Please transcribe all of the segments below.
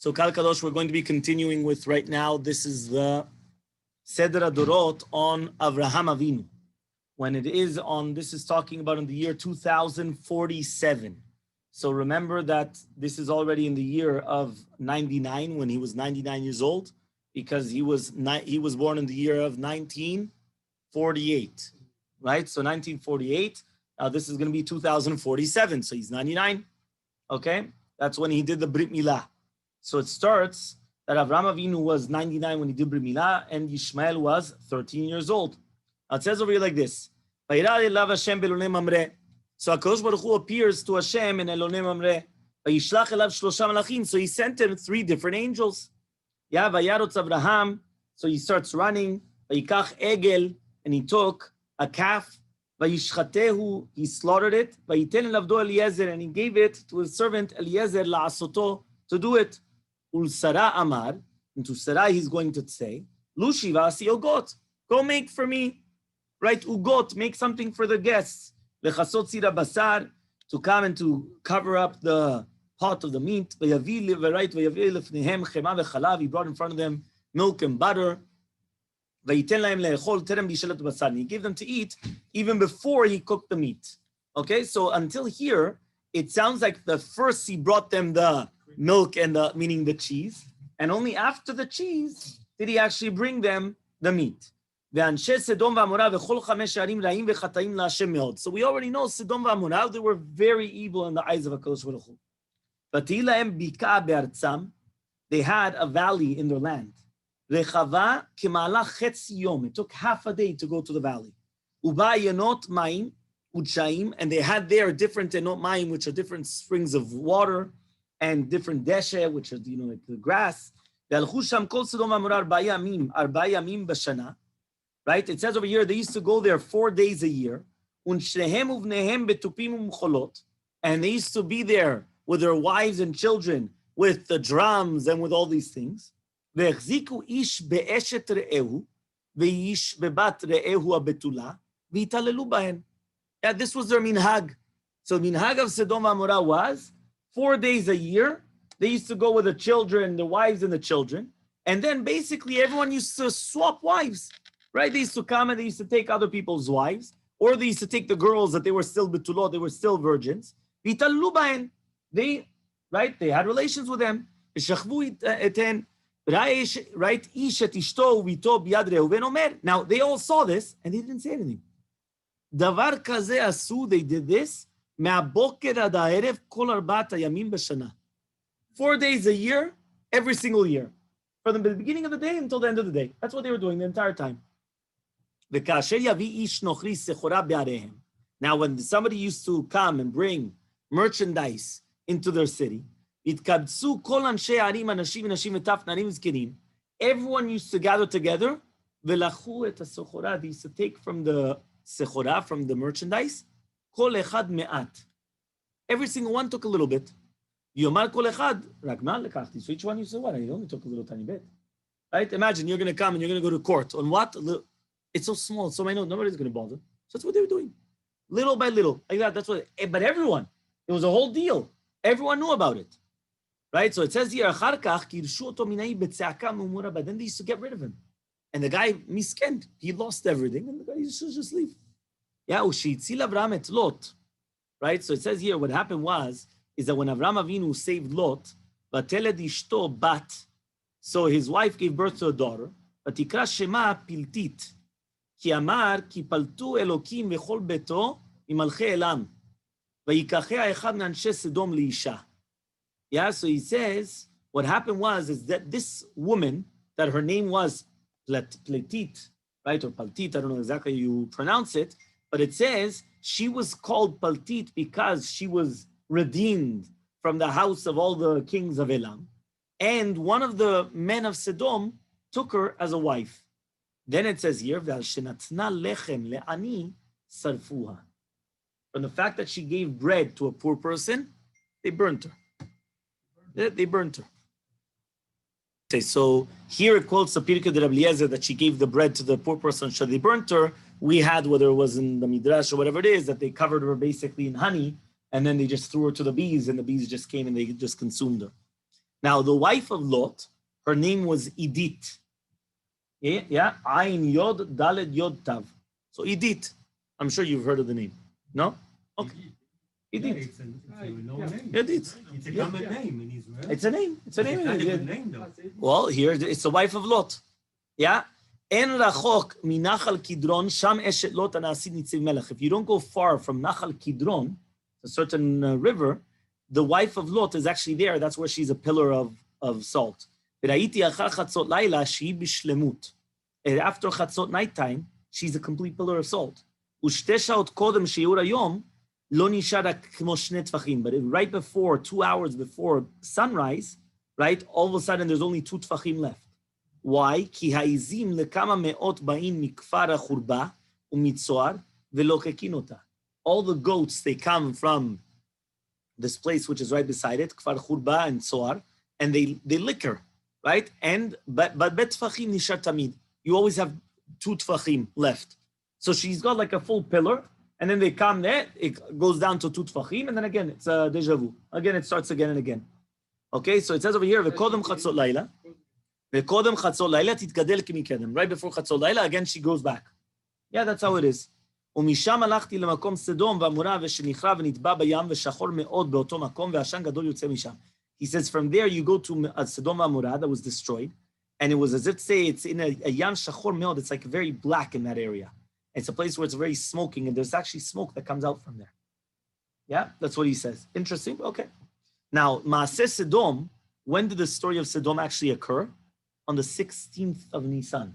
So Kal Kadosh, we're going to be continuing with right now. This is the Seder Hadorot on Abraham Avinu. When it is on, this is talking about in the year 2047. So remember that this is already in the year of 99, when he was 99 years old, because he was born in the year of 1948, right? So 1948. Now this is going to be 2047. So he's 99. Okay, that's when he did the Brit Milah. So it starts that Abraham Avinu was 99 when he did Brit Milah, and Yishmael was 13 years old. Now it says over here like this: Vayera elav Hashem be'elonei mamreh. So HaKadosh Baruch Hu appears to Hashem in Elonei mamreh. Vayishlach elav shlosha malachim. So he sent him 3 different angels. Yeah, Vayarotz Abraham. So he starts running. Vayikach egel, and he took a calf. Vayishchatehu, he slaughtered it. Vayiten elavdo Eliezer, and he gave it to his servant Eliezer la'asoto, to do it. Ul Sarah Amar, and to Sarah he's going to say, Lushi v'asi ogot, go make for me, right? Ugot, make something for the guests. Lechasot sira basar, to come and to cover up the pot of the meat. V'yavi lefnehem chema v'chalav, he brought in front of them milk and butter. V'yiten lahem le'echol terem bishelat basar, he gave them to eat even before he cooked the meat. Okay, so until here, it sounds like the first he brought them the milk and meaning the cheese, and only after the cheese did he actually bring them the meat. So we already know Sodom v'Amorah, they were very evil in the eyes of HaKadosh Baruch Hu. They had a valley in their land. It took half a day to go to the valley. And they had there different enot mayim, which are different springs of water, and different deshe, which are, like the grass. Right? It says over here, they used to go there 4 days a year. And they used to be there with their wives and children, with the drums and with all these things. Yeah, this was their minhag. So minhag of Sodom Amorah was 4 days a year. They used to go with the children, the wives and the children. And then basically everyone used to swap wives, right? They used to come and they used to take other people's wives, or they used to take the girls that they were still betulot, they were still virgins. They had relations with them. Now they all saw this and they didn't say anything. Davar kaze asu, they did this. 4 days a year, every single year. From the beginning of the day until the end of the day. That's what they were doing the entire time. Now, when somebody used to come and bring merchandise into their city, everyone used to gather together. They used to take from the sechora, from the merchandise, kol echad me'at. Every single one took a little bit. Yomar kol echad, rak ma'at lekachti. So each one you said, what? I only took a little tiny bit. Right? Imagine you're going to come and you're going to go to court. On what? It's so small, so I know nobody's going to bother. So that's what they were doing. Little by little. Like that. That's what, but everyone, it was a whole deal. Everyone knew about it. Right? So it says here, but then they used to get rid of him. And the guy miskend, he lost everything, and the guy used to just leave. Yeah, Lot. Right? So it says here, what happened is that when Abraham Avinu saved Lot, bat, so his wife gave birth to a daughter, ותקרא שמה פלטית, כי אמר, כי פלטו אלוקים וכל ביתו ממלכי אlam, ויקחיה אחד מאנשי סדום לאישה. Yeah, so he says, what happened is that this woman, that her name was Pletit, right, or Paltit, I don't know exactly how you pronounce it, but it says she was called Paltit because she was redeemed from the house of all the kings of Elam. And one of the men of Sodom took her as a wife. Then it says here, from the fact that she gave bread to a poor person, they burnt her. They burnt her. Okay, so here it quotes the Pirkei de Rabbi Eliezer that she gave the bread to the poor person, so they burnt her. We had, whether it was in the Midrash or whatever it is, that they covered her basically in honey, and then they just threw her to the bees, and the bees just came and they just consumed her. Now, the wife of Lot, her name was Edith. Yeah, Ayin Yod Daled Yod Tav. So Edith, I'm sure you've heard of the name. No? Okay. Edith. Yeah, it's a name. Edith. It's a common name in Israel. It's a name. It's a name. It's not a good name, though. Well, here it's the wife of Lot. Yeah. En rachok minachal Kidron sham eshet Lot anasid nitziv melech. If you don't go far from Nachal Kidron, a certain river, the wife of Lot is actually there. That's where she's a pillar of salt. V'ra'iti achar chatzot laila shehi bishlemut. And after chatzot nighttime, she's a complete pillar of salt. U'shte shaot kodem she'ur hayom lo nishara kmo shne tfachim. But right before, 2 hours before sunrise, right, all of a sudden there's only 2 tfachim left. Why? Ki ha'izim lekama me'ot ba'in mikfar ha'churba u'mitzoar ve'lo kekin ota. All the goats, they come from this place which is right beside it, Kfar Churba and Tzoar, and they lick her, right? But bet tfachim nishar tamid. You always have 2 tfachim left. So she's got like a full pillar, and then they come there, it goes down to 2 tfachim, and then again, it's a deja vu. Again, it starts again and again. Okay, so it says over here, V'kodem chatzot laila, V'kodem chatzot laila titgadel k'mikedem. Right before chatzot laila, again, she goes back. Yeah, that's how it is. ומשם הלכתי למקום סדום ועמורה ושנכרה ונטבע בים ושחור מאוד באותו מקום ועשן גדול יוצא משם. He says, from there you go to Sodom ועמורה that was destroyed, and it was as if to say it's in a yam shachor meod, it's like very black in that area. It's a place where it's very smoking, and there's actually smoke that comes out from there. Yeah, that's what he says. Interesting, okay. Now, Maaseh Sodom, when did the story of Sodom actually occur? On the 16th of Nisan,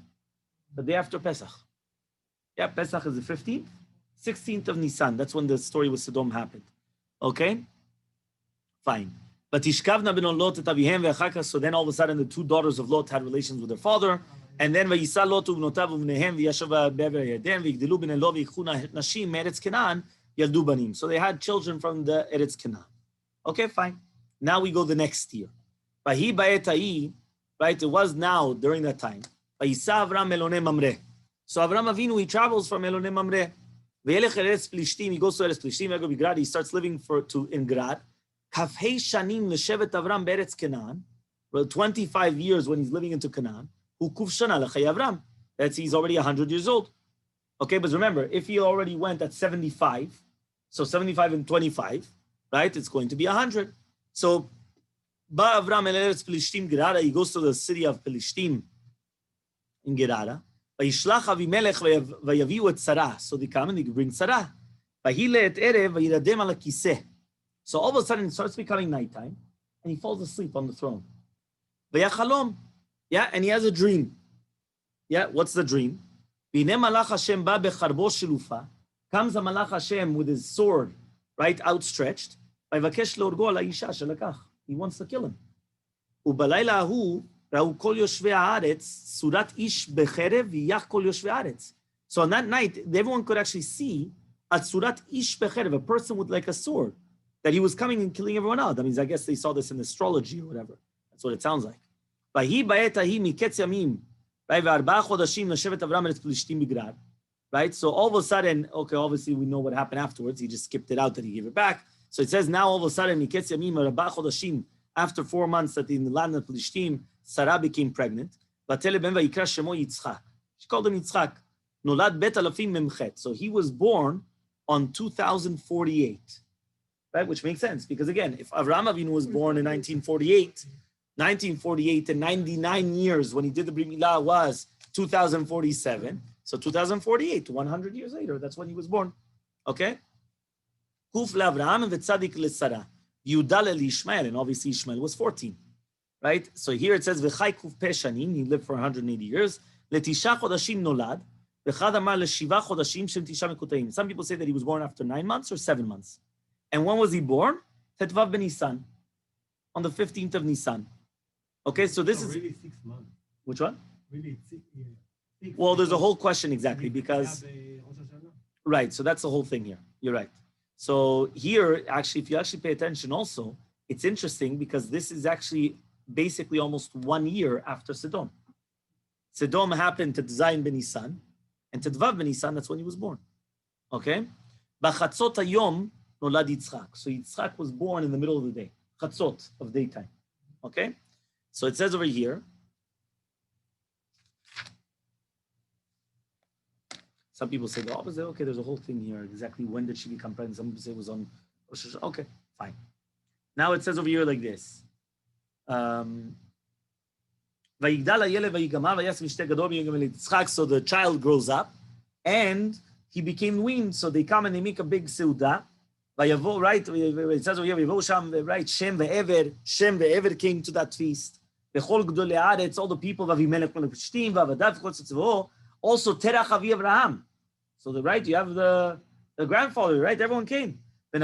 the day after Pesach. Yeah, Pesach is the 15th, 16th of Nisan. That's when the story with Sodom happened. Okay? Fine. But Tishkavna ben Lot et avihem ve'achar, so then all of a sudden the 2 daughters of Lot had relations with their father. And then vayisa Lot u'bnotav u'bnehem v'yashav be'ever yadem v'yigdelu b'nei lo v'yikchu nashim me'eretz Canaan yaldu banim. So they had children from the Eretz Canaan. Okay, fine. Now we go the next year. Vahi ba'et ha'i, right? It was now during that time. Vayisa Avraham elonei mamreh. So Abraham Avinu, he travels from Elonei Mamre. He goes to Eretz Plishtim, he starts living in Grad. Kafhei shanim l'shevet Avram be'eretz Canaan. Well, 25 years when he's living into Canaan. Hukuf shana l'chay Avram. That's he's already 100 years old. Okay, but remember, if he already went at 75, so 75 and 25, right, it's going to be 100. So, Ba Avram el Eretz Plishtim Gerara, he goes to the city of Plishtim in Gerara. וישלח אבימלך ויביאו את שרה. So they come and they bring Sarah. ויהי את ערב וירדם על הכיסא. So all of a sudden it starts becoming nighttime and he falls asleep on the throne. ויחלום. Yeah, and he has a dream. Yeah, what's the dream? והנה מלאך השם בא בחרבו שלופה. Comes a malach Hashem with his sword, right, outstretched. ויבקש להורגו על האישה שלקח. He wants to kill him. ובלילה ההוא ראו כל יושבי הארץ, סורת איש בחרב ויח כל יושבי הארץ. So on that night, everyone could actually see a surat ish becherev, a person with like a sword, that he was coming and killing everyone else. That means I guess they saw this in astrology or whatever. That's what it sounds like. ויהי בעת ההיא מקץ ימים, ו4 חודשים לשבת אברהם ארץ פלישתים בגרר. Right? So all of a sudden, okay, obviously we know what happened afterwards. He just skipped it out that he gave it back. So it says now all of a sudden, מקץ ימים, 4 חודשים, after 4 months that in the land of Plishtim, Sarah became pregnant. ותלד בן ויקרא שמו יצחק. She called him Yitzchak. נולד בית אלפים ממחת. So he was born on 2048. Right? Which makes sense. Because again, if Abraham Avinu was born in 1948 and 99 years when he did the Brit Milah was 2047. So 2048, 100 years later, that's when he was born. Okay? Kuf le'Avraham v'tzadik le'Sarah. Yudal Yishmael, and obviously Yishmael was 14. Right? So here it says, V'chai kuf peh shanim, he lived for 180 years. Le'tisha chodashim nolad, v'chad amar le'shiva chodashim shem tisha mekutayim. Some people say that he was born after 9 months or 7 months. And when was he born? Tetvav ben Nisan, on the 15th of Nisan. Okay, so this is... really 6 months. Which one? Really, yeah. Well, there's a whole question exactly because... Right, so that's the whole thing here. You're right. So here, actually, if you actually pay attention also, it's interesting because this is actually basically almost 1 year after Sodom. Sodom happened to Zayin ben Nisan, and Tetvav ben Nisan, that's when he was born. Okay? B'chatzot hayom nolad Yitzchak. So Yitzchak was born in the middle of the day. Chatzot of daytime. Okay? So it says over here, some people say the opposite. Okay, there's a whole thing here. Exactly when did she become pregnant? Some people say it was on Rosh Hashanah. Okay, fine. Now it says over here like this. So the child grows up and he became weaned. So they come and they make a big seudah. Right? It says over here, right? Shem ve'ever came to that feast. All the people of Avimelech melech Pishtim, Vavadav, Chotz, also Terach Avi Abraham. So you have the grandfather, right? Everyone came. They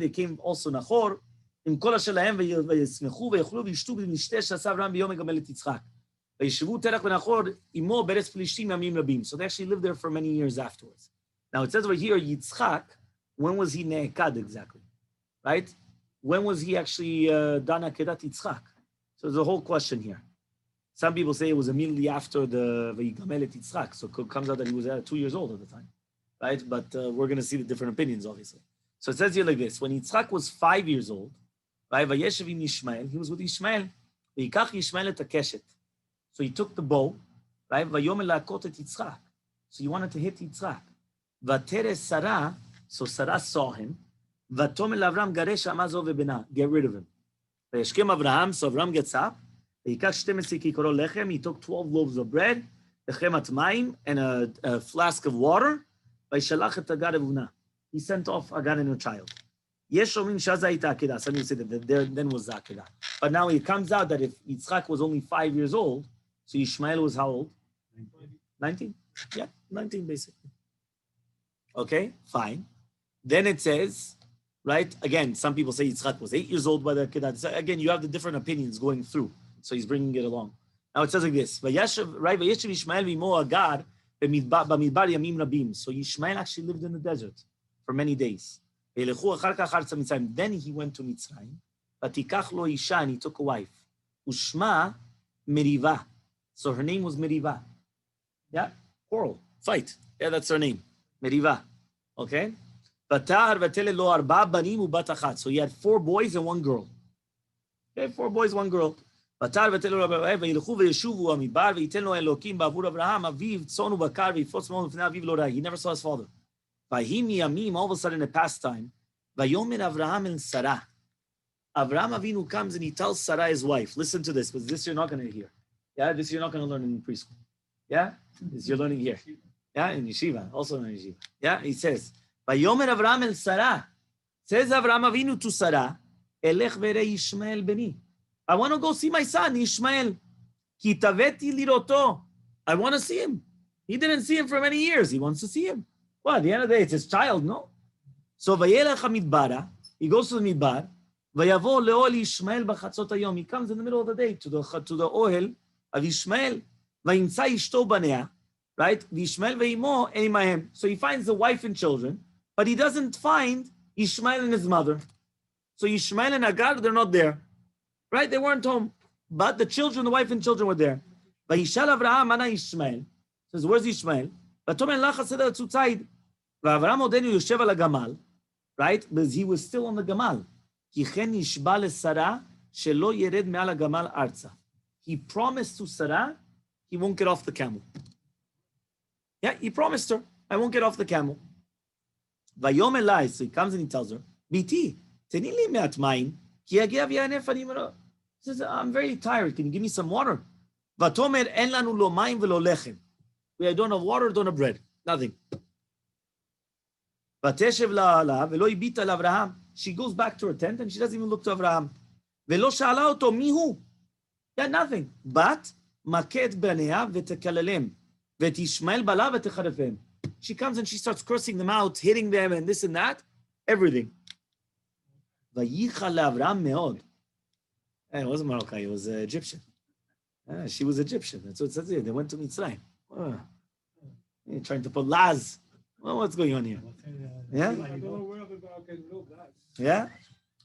came also Nachor. עם כל אשר להם וישמחו ויאכלו וישתו במשתה שעשה אברהם ביום יגמל את יצחק. וישבו תרח ונחור עמו בארץ פלישתים ימים רבים. So they actually lived there for many years afterwards. Now it says over here, Yitzchak, when was he ne'ekad exactly? Right? When was he actually done Akedat Yitzchak? So there's a whole question here. Some people say it was immediately after the Vayigamel et Yitzchak. So it comes out that he was 2 years old at the time. Right? But we're going to see the different opinions, obviously. So it says here like this. When Yitzchak was 5 years old, right, Vayeshev in Yishmael, he was with Yishmael. Vayikach Yishmael et hakeshet. So he took the bow, right? Vayomer la'akot et Yitzchak. So he wanted to hit Yitzchak. Vateres Sarah, so Sarah saw him. Vatomer l'Avram garesh amazo ve'bena, get rid of him. Vayeshkem Avraham, so Avram gets up. Vayikach 12 kikoro lechem, he took 12 loaves of bread, lechemat mayim, and a flask of water. Vayishalach et Agar evuna. He sent off Agar and her child. Yes, Shomim Shazait Akedat. Some people say that there then was Akedat. But now it comes out that if Yitzchak was only 5 years old, so Yishmael was how old? 19? Yeah, 19 basically. Okay, fine. Then it says, right, again, some people say Yitzchak was 8 years old by the Akedat. So again, you have the different opinions going through. So he's bringing it along. Now it says like this, Vayeshev Yishmael v'imo Agar b'midbar yamim rabim. So Yishmael actually lived in the desert for many days. Then he went to Mitzrayim. Vatikach lo isha, and he took a wife. Ushma Meriva. So her name was Meriva. Yeah, quarrel, fight. Yeah, that's her name, Meriva. Okay. So he had 4 boys and 1 girl. Okay, 4 boys, 1 girl. He never saw his father. All of a sudden, in pastime, Vayomer Avraham and Sarah. Abraham Avinu comes and he tells Sarah, his wife, listen to this, because this you're not going to hear. Yeah, this you're not going to learn in preschool. Yeah, this you're learning here. Yeah, in yeshiva, also in yeshiva. Yeah, he says, Vayomer Avraham and Sarah. Says Abraham Avinu to Sarah, Elech vere Yishmael beni. I want to go see my son, Yishmael. Ki taveti liroto. I want to see him. He didn't see him for many years. He wants to see him. Well, at the end of the day, it's his child, no? So Vayelech HaMidbara, he goes to the Midbar, Vayavo le'ol Yishmael b'chatzot hayom. He comes in the middle of the day to the ohel of Yishmael. Vayimtza ishto banea, right? Yishmael ve'imo enimahem. So he finds the wife and children, but he doesn't find Yishmael and his mother. So Yishmael and Agar, they're not there, right? They weren't home, but the children, the wife and children were there. Vayishal Avraham ana Yishmael. Says, where's Yishmael? V'tomen lach haseder tzutzaid. V'Avram odenu yoshev al hagamal, right? Because he was still on the gamal. Ki chen nishba leSarah shelo yered me'al hagamal arza. He promised to Sarah he won't get off the camel. Yeah, he promised her, I won't get off the camel. Vayom elai, so he comes and he tells her, Biti, teni li me'at mayim, ki yagia v'yanef ani mero. He says, I'm very tired, can you give me some water? Vatomer en lanu lo mayim v'lo lechem. We don't have water, don't have bread, nothing. Vateshev la'ala v'lo ibita l'Avraham. She goes back to her tent and she doesn't even look to Avraham. V'lo sha'ala oto mihu. Yeah, nothing. But maket b'nea v'tekalelem v'tishmael bala v'techarefem. She comes and she starts cursing them out, hitting them and this and that, everything. Vayichal le'Avraham me'od. It wasn't Moroccan, it was Egyptian. She was Egyptian. That's what it says here. They went to Mitzrayim. You're trying to put Laz. Well, what's going on here? Yeah? Yeah?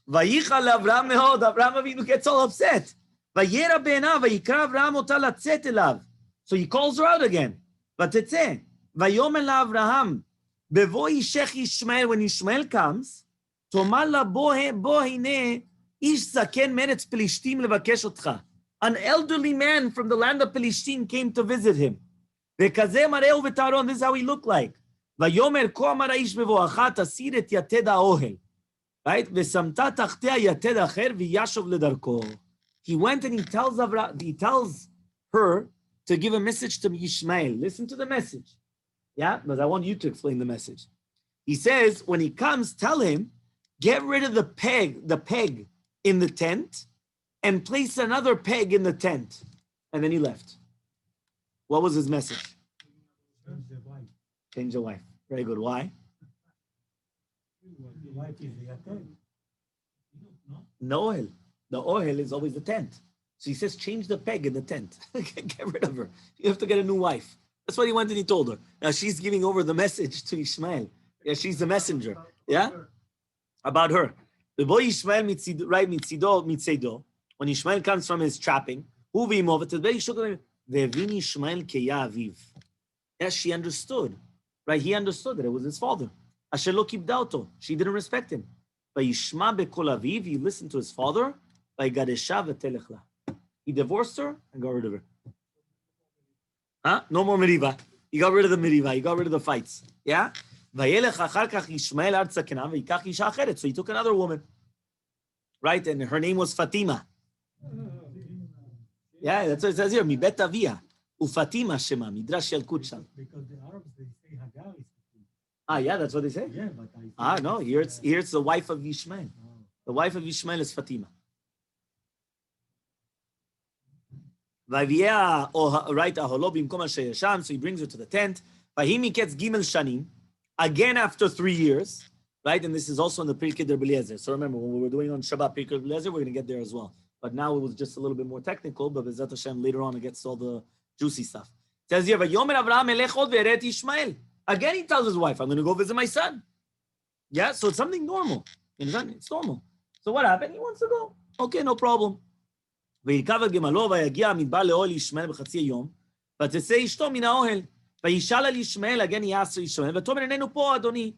Vayichal Avraham me'od. Abraham Avinu gets all upset. Vayera be'enav, vayikra Avraham ota latzet elav. So he calls her out again. Vatetzeh. Vayomer la'Avraham. Bevo yishech Yishmael. When Yishmael comes, tomar la bo hine איש זקן מארץ פלישתים לבקש אותך. An elderly man from the land of Palestine came to visit him. וכזה מראהו וטהרון, this is how he looked like. ויאמר כה אמר האיש בבואך, תסיר את יתד האוהל. Right? ושמת תחתיה יתד אחר וישוב לדרכו. He went and he tells her to give a message to Yishmael. Listen to the message. Yeah, but I want you to explain the message. He says, when he comes, tell him, get rid of the peg in the tent and place another peg in the tent. And then he left. What was his message? Change the wife. Very good. Why? The wife is the yated. No oil. The oil is always the tent. So he says, change the peg in the tent. Get rid of her. You have to get a new wife. That's what he went and he told her. Now she's giving over the message to Yishmael. Yeah, she's the messenger. Yeah? About her. The boy Yishmael right mitzido. When Yishmael comes from his trapping, yes, she understood. Right? He understood that it was his father. Asher lo kibda oto. She didn't respect him. Vayishma bekol aviv. He listened to his father. Vayigadesha v'telech la. He divorced her and got rid of her. Huh? No more meriva. He got rid of the meriva. He got rid of the fights. Yeah? Vayelech achar kach Yishmael arza Kenan vayikach isha acheret. So he took another woman. Right? And her name was Fatima. Yeah, that's what it says here. Mi bet avia. Ufatima shema. Midrash Yalkut sham. Because the Arabs, they say Hagar is Fatima. Ah, yeah, that's what they say? Yeah, but I No, here it's the wife of Yishmael. The wife of Yishmael is Fatima. Right, so he brings her to the tent. Vahimi gets Gimel Shanim, again after 3 years, right? And this is also in the Pirkei Eliezer. So remember, when we were doing on Shabbat Pirkei Eliezer, we're going to get there as well. But now it was just a little bit more technical, but B'ezrat Hashem, later on, it gets all the juicy stuff. It says here, Vayomer Abraham elech od ve'eret Yishmael. Again, he tells his wife, I'm going to go visit my son. Yeah, so it's something normal. You understand? It's normal. So what happened? He wants to go. Okay, no problem. וירכב על גמלו ויגיע המדבר לאוהל ישמעאל בחצי היום, ותצא אשתו מן האוהל, וישאל על ישמעאל, again he asks ישמעאל, ותאמר איננו פה אדוני,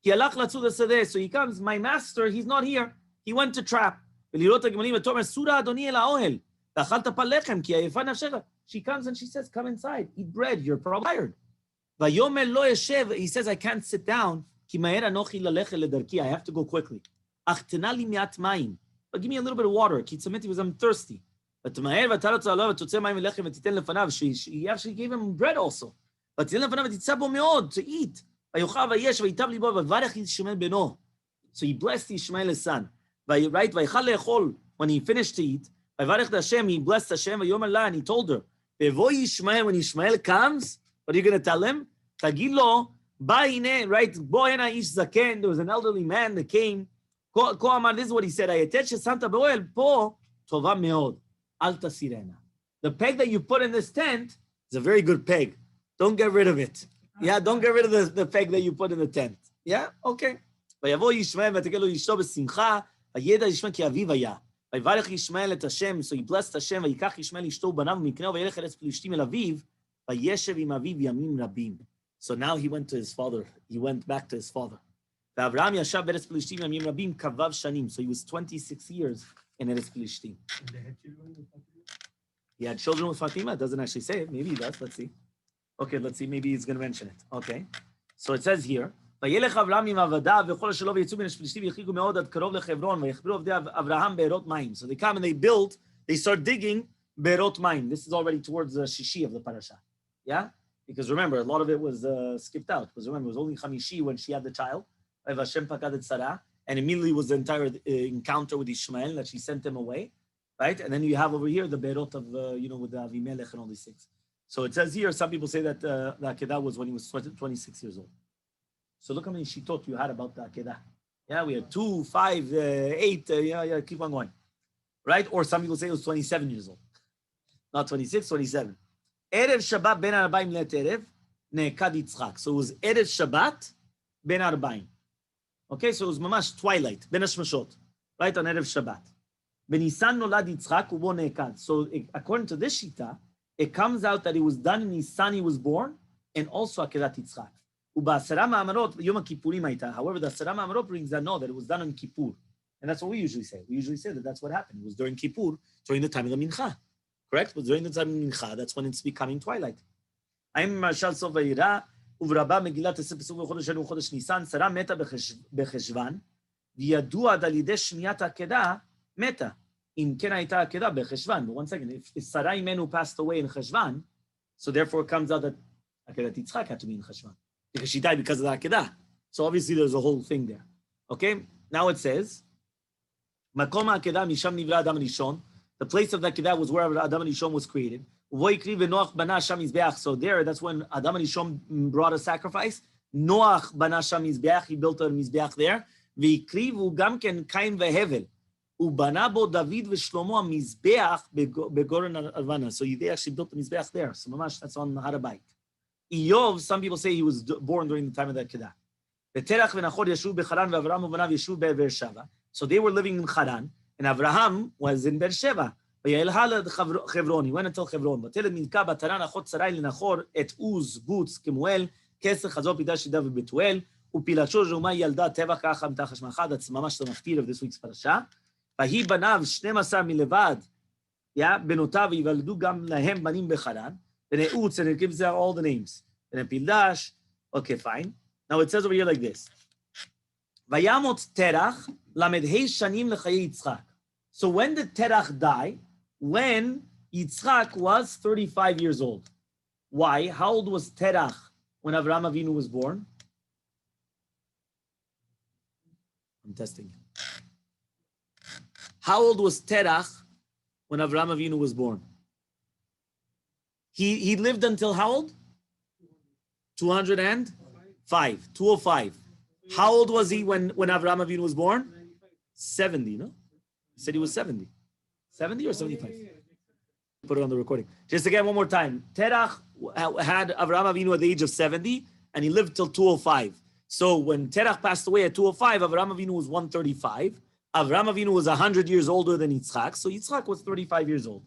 כי הלך לצוד השדה. So he comes, my master, he's not here, he went to trap. ולראות הגמלים, ותאמר סורה אדוני אל האוהל, ואכלת פת לחם, כי עייפה נפשך. She comes and she says, come inside, eat bread, you're probably tired. ויאמר לא ישב, he says, I can't sit down, כי מהר אנוכי ללכת לדרכי, I have to go quickly. אך תנה לי מעט מים, but give me a little bit of water, כי צמאתי because I'm thirsty. ותמהר ותעלות עליו ותוצא מים ולחם ותיתן לפניו. She actually gave him bread also. ותיתן לפניו ותצא בו מאוד, to eat. ויאכל ויש ויטב ליבו וברך ישמעאל בנו. So he blessed Yishmael his son. Right? ויכל לאכול, when he finished to eat, ויברך את השם, he blessed Hashem, ויאמר לה, and he told her, בבוא Yishmael, when Yishmael comes, what are you going to tell him? תגיד לו, בא הנה, right? בוא הנה איש זקן, there was an elderly man that came, כה אמר, this is what he said, היתד ששמת באוהל פה, טובה מאוד. Alta Sirena. The peg that you put in this tent is a very good peg. Don't get rid of it. Yeah, don't get rid of the peg that you put in the tent. Yeah, okay. ויבוא ישמעאל ותגל לו אשתו בשמחה, וידע ישמעאל כי אביו היה. ויברך ישמעאל את השם, so he blessed השם, ויקח ישמעאל אשתו ובניו ומקנהו, וילך ארץ פלישתים אל אביו, וישב עם אביו ימים רבים. So now he went to his father. He went back to his father. ואברהם ישב בארץ פלישתים ימים רבים, כבב שנים. So he was 26 years in Eretz Plishtim. And they had children with Fatima? He had children with Fatima. It doesn't actually say it. Maybe he does. Let's see. Okay, let's see. Maybe he's going to mention it. Okay. So it says here, וילך אברהם עם עבדיו וכל אשר לו ויצאו מן הפלישתים ויחריגו מאוד עד קרוב לחברון ויחפרו עבדי אברהם בארות מים. So they come and they start digging בארות מים. This is already towards the Shishi of the parasha. Yeah? Because remember, a lot of it was skipped out. Because remember, it was only Chamishi when she had the child. Hashem pakad et Sarah. And immediately was the entire encounter with Yishmael that she sent him away, right? And then you have over here the berot of, with the Avimelech and all these things. So it says here, some people say that the Akedat was when he was 26 years old. So look how many shitot you had about the Akedat. Yeah, we had 2, 5, 8, keep on going, right? Or some people say it was 27 years old. Not 26, 27. Erev Shabbat ben Arbaim let Erev, ne'ekad Yitzchak. So it was Erev Shabbat ben Arbaim. Okay, so it was mamash twilight, ben hashmashot, right, on Erev Shabbat. Benisan nolad Yitzchak ubo ne'ekad. So according to this shita, it comes out that it was done in Nisan he was born, and also Akedat Yitzchak. Uba Asara Ma'amarot, Yom Kippurim hayta. However, the Asara Ma'amarot brings that no, that it was done on Kippur. And that's what we usually say. We usually say that that's what happened. It was during Kippur, during the time of the Mincha. Correct? But during the time of Mincha, that's when it's becoming twilight. I'm Marshal Sovaira, Uvraba Megillat Esepesum Chodesh Elu Chodesh Nisan, Sarah meta becheshvan, וידוע על ידי שמיעת העקדה, מתה. אם כן הייתה עקדה בחשבן. But one second, if Sarah Imenu passed away in Cheshvan, so therefore it comes out that Akedat Yitzchak had to be in Cheshvan. Because she died because of the Akedah. So obviously there's a whole thing there. Okay? Now it says, Makom HaAkedah Misham Nivra Adam Rishon. The place of the Akedah was where Adam Rishon was created. So there, that's when Adam Rishon brought a sacrifice. Noach bana sham mizbeach, he built a mizbeach there. והקריבו גם כן קין והבל. ובנה בו דוד ושלמה המזבח בגורן הלבנה. So they actually built the mizbeach there. So ממש, that's on Har HaBayit. Iyov, some people say he was born during the time of the Akedah. ותרח ונחור ישוב בחרן ואברהם ובניו ישוב בבאר שבע. So they were living in Haran, and Abraham was in Beer Sheva. וילהל חברון, he went until חברון. ותלד מלכה בתרן אחות שרי לנחור את עוז, בוץ, כמואל, כסר חזור פידה שידה ובתואל, ופילשו ז'ומה ילדה טבח ככה מתחש מאחד, that's ממש the maftir of this week's parasha. והיא בניו 12 מלבד, בנותיו ויוולדו גם להם בנים בחרן, ונעוץ, and it gives out all the names. ונפילדש, okay, fine. Now it says over here like this. וימות תרח למדהי שנים לחיי יצחק. So when did Terach die? When Yitzchak was 35 years old. Why? How old was Terach when Abraham Avinu was born? I'm testing you. How old was Terach when Abraham Avinu was born? He lived until how old? 205. 205. How old was he when Abraham Avinu was born? 70, no? He said he was 70. 70 or 75? Put it on the recording. Just again, one more time. Terach had Abraham Avinu at the age of 70, and he lived till 205. So when Terach passed away at 205, Abraham Avinu was 135. Abraham Avinu was 100 years older than Yitzchak, so Yitzchak was 35 years old.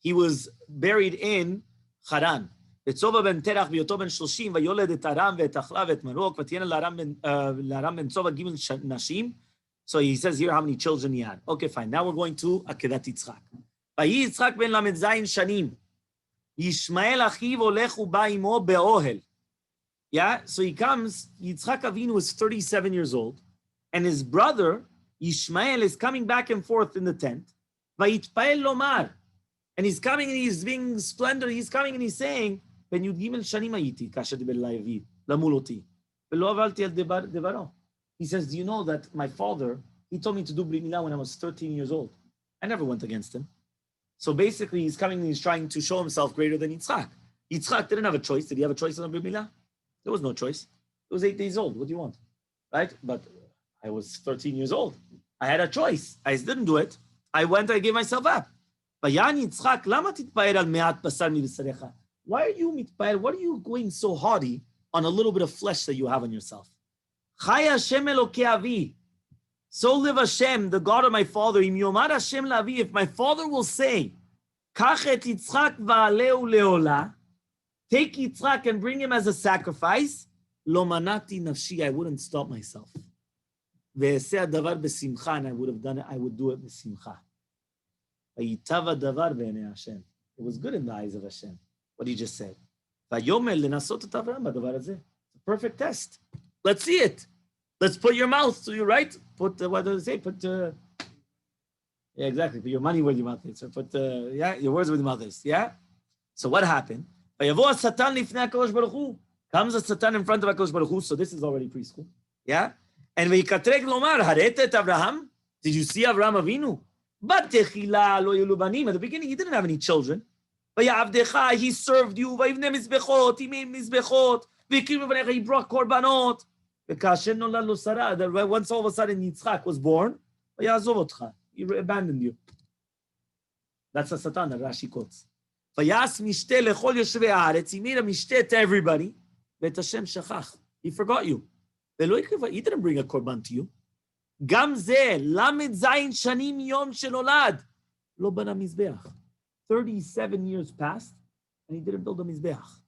He was buried in Haran. וצובה בן תרח בהיותו בן 30, ויולד את ארם ואת אחלה ואת מרוק, ותהיינה לארם בן צובה ג' נשים. So he says here how many children he had. Okay, fine. Now we're going to Akedat Yitzchak. ויהי יצחק בן ל"ז שנים. ישמעאל אחיו הולך ובא עמו באוהל. Yeah, so he comes, Yitzchak Avinu is 37 years old, and his brother, Yishmael, is coming back and forth in the tent. ויתפעל לומר. And he's coming and he's being splendid. He's coming and he's saying, בן י"ג שנים הייתי, כאשר דיבר אליי אבי, למול אותי. ולא עברתי על דברו. He says, do you know that my father, he told me to do Brit Milah when I was 13 years old. I never went against him. So basically, he's coming and he's trying to show himself greater than Yitzchak. Yitzchak didn't have a choice. Did he have a choice on the Brit Milah? There was no choice. He was 8 days old. What do you want? Right? But I was 13 years old. I had a choice. I didn't do it. I went, I gave myself up. ויען יצחק, למה תתפאר על מעט בשר מבשריך? Why are you מתפאר? What are you going so haughty on a little bit of flesh that you have on yourself? חי השם אלוקי אבי. So live Hashem, the God of my father. אם יאמר השם לאבי, if my father will say, קח את יצחק ועלהו לעולה, take Yitzchak and bring him as a sacrifice, לא מנעתי נפשי, I wouldn't stop myself. ואעשה הדבר בשמחה, and I would have done it, I would do it בשמחה. ויטב הדבר בעיני השם. It was good in the eyes of Hashem, what he just said. ויאמר לנסות את אברהם בדבר הזה. It's a perfect test. Let's see it. Let's put your mouth to you, right? Put, what does it say? Put, yeah, exactly. Put your money where your mouth is. Or put, yeah, your words where your mouth is. Yeah? So what happened? ויבוא השטן לפני הקדוש ברוך הוא. Comes the Satan in front of הקדוש ברוך הוא. So this is already preschool. Yeah? And ויקטרג לומר, הראית את אברהם? Did you see Abraham Avinu? בתחילה לא יהיו לו בנים. At the beginning, he didn't have any children. ויעבדך, he served you, ויבנה מזבחות, he made מזבחות, והקריב בפניך, he brought קורבנות. וכאשר נולד לו שרה, once all of a sudden Yitzchak was born, ויעזוב אותך, he abandoned you. That's the Satan that Rashi quotes. ויעש משתה לכל יושבי הארץ, he made a משתה to everybody, ואת השם שכח, he forgot you. ולא הקריב, he didn't bring a korban to you. גם זה, למ"ז שנים יום שנולד, לא בנה מזבח. 37 years passed, and he didn't build a mizbeach.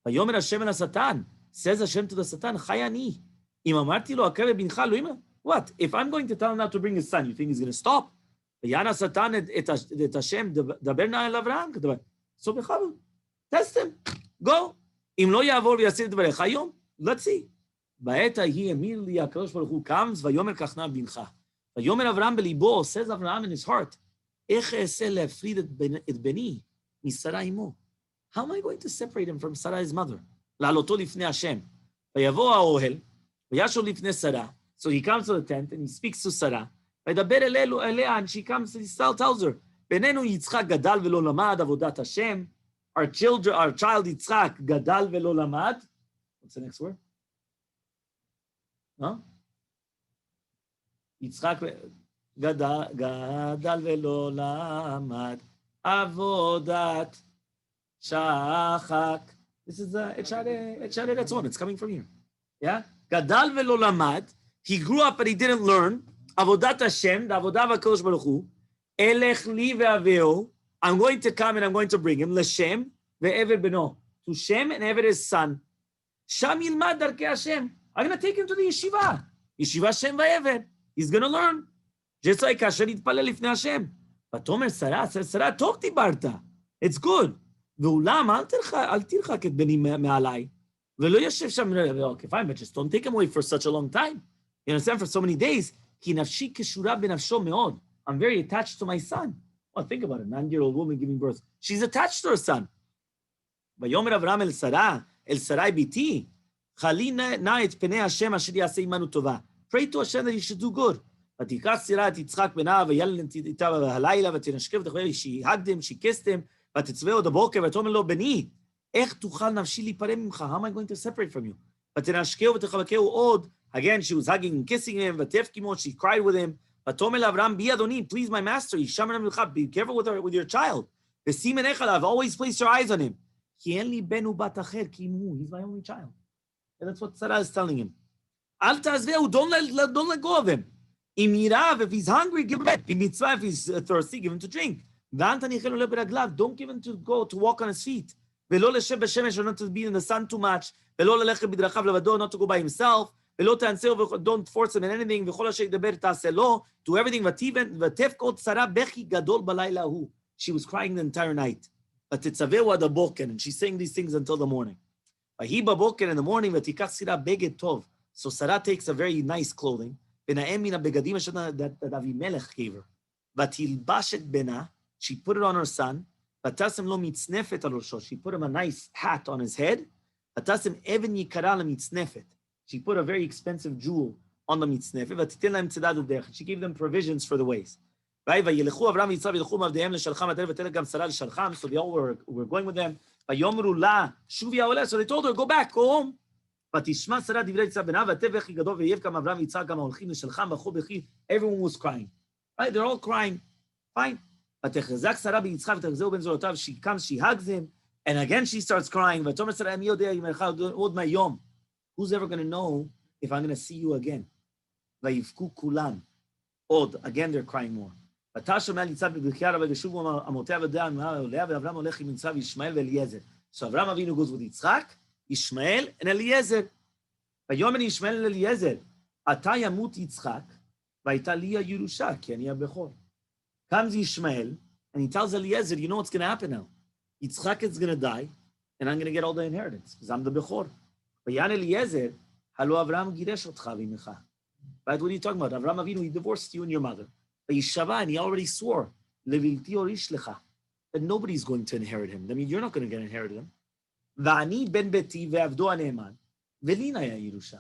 ויאמר השם אל השטן, says Hashem to the Satan, חי אני, אם אמרתי לו, הקרב בנך אלוהים, what? If I'm going to tell him not to bring his son, you think he's going to stop? ויען השטן את השם, דבר נא אל אברהם, כדבר. So בכבוד, test him, go. אם לא יעבור ויעשה את דבריך היום, let's see. בעת ההיא אמיר לי הקדוש ברוך הוא comes, ויאמר כך נא בנך. ויאמר אברהם בליבו, says Abraham in his heart, איך אעשה להפריד את בני משרה אמו? How am I going to separate him from Sarah, his mother? לעלותו לפני השם. ויבוא האוהל, וישוב לפני שרה. So he comes to the tent and he speaks to Sarah. וידבר אליה, and she comes and he tells her, בינינו יצחק גדל ולא למד עבודת השם. Our child יצחק גדל ולא למד. What's the next word? Huh? יצחק גדל ולא למד עבודת שחק. This is Echare Ratzon. It's coming from here. Yeah? גדל ולא למד. He grew up but he didn't learn. עבודת השם, the עבודה והקדוש ברוך הוא. אלך לי ואביהו. I'm going to come and I'm going to bring him. לשם ועבד בנו. To Shem and Eved his son. שם ילמד דרכי השם. I'm going to take him to the yeshiva. ישיבה שם ועבד. He's going to learn. Just like כאשר יתפלל לפני השם. ותאמר שרה, טוב דיברת. It's good. ואולם, אל תרחק את בני מעליי. ולא ישב שם, okay, fine, but just don't take him away for such a long time. You understand? For so many days. כי נפשי קשורה בנפשו מאוד. I'm very attached to my son. Well, think about it. 9-year-old woman giving birth. She's attached to her son. ויאמר אברהם אל שרי ביתי, חלי נא את פני השם אשר יעשה עמנו טובה. Pray to Hashem that you should do good. ותיקח שרה את יצחק בנה, וילד איתה הלילה, ותנשקה ותחווה, שיהגדם, שיקסתם, ותצווה עוד הבוקר, ותאמר לו, בני, איך תוכל נפשי להיפרד ממך? How am I going to separate from you? ותנשקהו ותחבקהו עוד. Again, she was hugging and kissing him, ותבכימו, she cried with him. ותאמר לאברהם, בי אדוני, please my master, ישמר ממך, be careful with your child. ושים עיניך עליו, always place your eyes on him. כי אין לי בן ובת אחר, כי הוא, he's my only child. And that's what Sarah is telling him. אל תעזבהו, don't let go of him. אם ירעב, if he's hungry, give him bread. אם מצווה, if he's thirsty, give him to drink. ואל תניחנו לו ברגליו, don't give him to go, to walk on his feet. ולא לשב בשמש, not to be in the sun too much. ולא ללכת בדרכיו לבדו, not to go by himself. ולא תאנסהו, don't force him in anything. וכל אשר ידבר תעשה לו. Do everything. ותבכות שרה בכי גדול בלילה ההוא. She was crying the entire night. ותצווהו עד הבוקר, and she's saying these things until the morning. ויהי בבוקר in the morning, ותיקח שרה בגד טוב. So Sarah takes a very nice clothing, ונאם מן הבגדים that Avimelech gave her. ותלבש את בנה, she put it on her son, ותשם לו מצנפת על ראשו, she put him a nice hat on his head, ותשם אבן יקרה למצנפת, she put a very expensive jewel on the מצנפת, ותיתן להם צידד ובדרך, she gave them provisions for the ways. וילכו אברהם ויצחק וילכו מעבדיהם לשלחם, ותלך גם שרה לשלחם, so they all were going with them, ויאמרו לה, שובי העולה, so they told her, go back, go home. ותשמע שרה דברי יצחק בנה, ותבכי גדול, ויבכם אברהם ויצחק גם ההולכים לשלחם, בכו בכי, everyone was crying. Right, they're all crying. Fine. ותחזק שרה ביצחק, ותחזהו בן זולותיו, she comes, she hugs him, and again she starts crying, ותאמר שרה, אני יודע, ימלך עוד מהיום. Who's ever going to know if I'm going to see you again? ויבכו כולם. עוד, again they're crying more. ותשמע אל יצחק בברכיה רבה, ושובו אמותיה ודעה, ואברהם הולך עם יצחק וישמעאל ואליעזר. So Abraham Avinu goes with Yitzchak, Yishmael, and Eliezer. ויאמר ישמעאל אל אליעזר, עתה ימות יצחק, והייתה לי הירושה, כי אני הבכור. Comes Yishmael, and he tells Eliezer, you know what's going to happen now? Yitzchak is going to die, and I'm going to get all the inheritance, because I'm the bechor. ויען אליעזר, הלא אברהם גירש אותך ואמך. Right, what are you talking about? Abraham Avinu, he divorced you and your mother. וישבע, and he already swore, לבלתי הוריש לך, that nobody's going to inherit him. I mean, you're not going to get inherited him. ואני בן ביתי ועבדו הנאמן, ולי נהיה ירושה.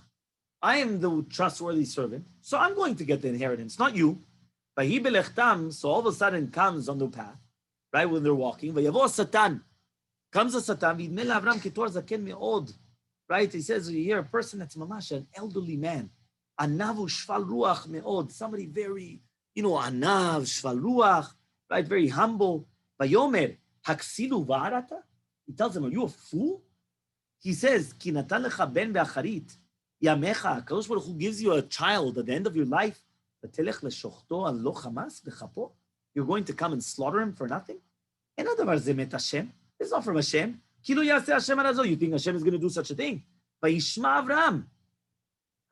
I am the trustworthy servant, so I'm going to get the inheritance, not you. ויהי בלכתם, so all of a sudden comes on the path, right, when they're walking, ויבוא השטן, comes the Satan, וידמה לאברהם כתואר זקן מאוד, right, he says, you hear a person that's ממש an elderly man, ענב ושפל רוח מאוד, somebody very, ענב, שפל רוח, right, very humble, ויאמר, הכסילו וערתה? He tells him, are you a fool? He says, כי נתן לך בן באחרית, ימיך, הקדוש ברוך הוא gives you a child at the end of your life, ותלך לשוחטו על לא חמאס בכפו? You're going to come and slaughter him for nothing? אין הדבר זה מת השם, it's not from השם, כאילו יעשה השם על הזו, you think Hashem is going to do such a thing? וישמע אברהם,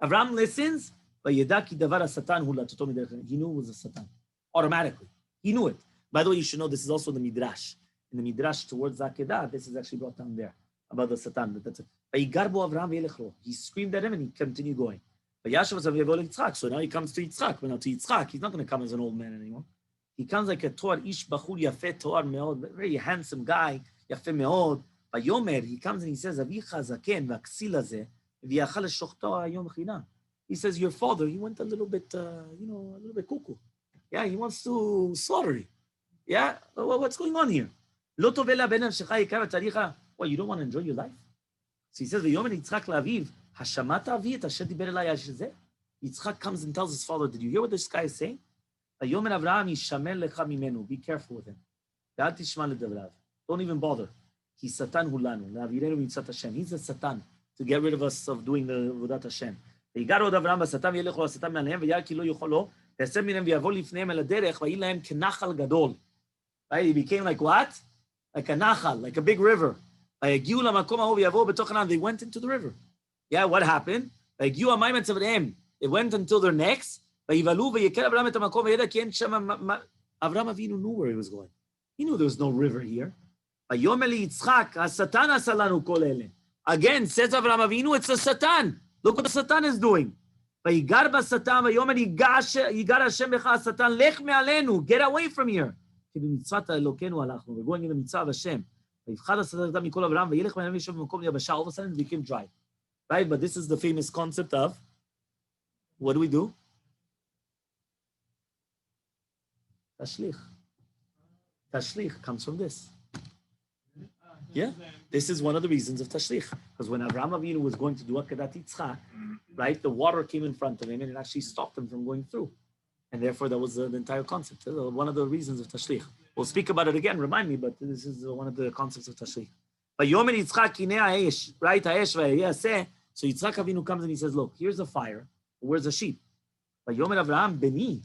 Abraham listens, וידע כי דבר השטן הוא לצאתו מדרך. He knew it was a Satan. Automatically. He knew it. By the way, you should know this is also the Midrash. In the Midrash towards Akedat, this is actually brought down there about the Satan. ויגר בו אברהם וילך לו. He screamed at him and he continued going. וישב אז ויבוא ליצחק. So now he comes to Yitzchak. But now to Yitzchak, he's not going to come as an old man anymore. He comes like a תואר, איש בחור יפה, תואר מאוד, very handsome guy, יפה מאוד. ויאמר, he comes and he says, אביך הזקן והכסיל הזה, ויאכל לשוחטו היום חינם. He says, your father, he went a little bit, a little bit cuckoo. Yeah, he wants to slaughter you. Yeah, what's going on here? לא טובה לבן נפשך יקר וצריך, what, you don't want to enjoy your life? So he says, ויאמר יצחק לאביו, השמעת אבי את אשר דיבר אליי אשר זה? Yitzchak comes and tells his father, did you hear what this guy is saying? ויאמר אברהם, ישמר לך ממנו, be careful with him. ואל תשמע לדבריו. Don't even bother. כי שטן הוא לנו, להעבירנו מצוות השם. He's a Satan, to get rid of us of doing the עבודת השם. ויגר עוד אברהם בשטן וילך לו השטן מעליהם, וירא כי לא יכול לו, ויעשה מהם ויבוא לפניהם אל הדרך, ויהי להם כנחל גדול. Right? He became like what? Like a נחל, like a big river. ויגיעו למקום ההוא ויבואו בתוך הענן, they went into the river. Yeah, what happened? ויגיעו המים אל צוואריהם, they went until their necks, ויבלעו ויקל אברהם את המקום, וידע כי אין שם, אברהם אבינו knew where he was going. He knew there was no river here. ויאמר ליצחק, השטן עשה לנו כל אלה. Again, says Abraham Avinu, it's a Satan. Look what the Satan is doing. ויגר בשטן, ויאמר יגר השם בך השטן, לך מעלינו, get away from here. כי במצוות אלוקינו הלכנו, we're going in the מצווה of השם. ויפחד השטן מכל אברהם, וילך מעליהם וישב במקום יבשה, all of a sudden it became dry. Right? But this is the famous concept of, what do? Tashlich. Tashlich comes from this. Yeah, this is one of the reasons of Tashlich. Because when Abraham Avinu was going to do Akedat Yitzchak, right, the water came in front of him and it actually stopped him from going through. And therefore, that was the entire concept. One of the reasons of Tashlich. We'll speak about it again, remind me, but this is one of the concepts of Tashlich. Vayomer Yitzchak kinei ha'esh, right, ha'esh v'yaseh. So Yitzchak Avinu comes and he says, look, here's a fire. Where's the sheep? Vayomer Avraham beni,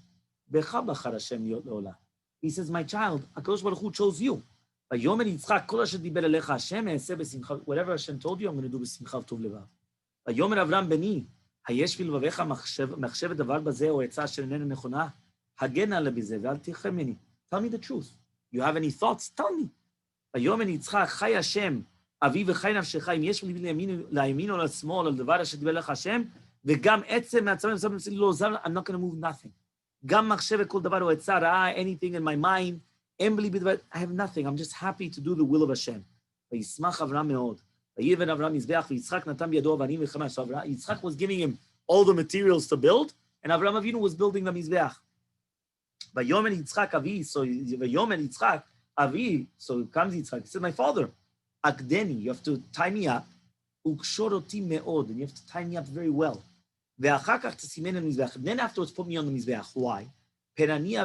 becha bachar Hashem liot le'olah. He says, my child, HaKadosh Baruch Hu chose you. ויאמר יצחק, כל אשר דיבר אליך השם, אעשה בשמחה. Whatever Hashem told you, I'm going to do בשמחה וטוב לבב. ויאמר אברהם בני, היש בלבביך מחשבת דבר בזה, או עצה אשר איננה נכונה? הגן עלי בזה, ואל תחר ממני. Tell me the truth. You have any thoughts? Tell me. ויאמר יצחק, חי השם, אבי וחי נפשך, אם יש לי לימין או לשמאל, על דבר אשר דיבר אליך השם, וגם עצם מעצמם, לא עוזר, I'm not going to move nothing. גם מחשבת כל דבר, או עצה רעה, anything in my mind, I have nothing. I'm just happy to do the will of Hashem. וישמח אברהם מאוד. ויבן אברהם מזבח, ויצחק נתן בידו אבנים וחמש. So Yitzchak was giving him all the materials to build, and Abraham Avinu was building the mizbeach. ויאמר יצחק אבי, ויאמר יצחק אבי, so comes Yitzchak, he said, my father, עקדני, you have to tie me up, וקשור אותי מאוד, and you have to tie me up very well. ואחר כך תשימני למזבח. Then afterwards put me on the mizbeach. Why? Maybe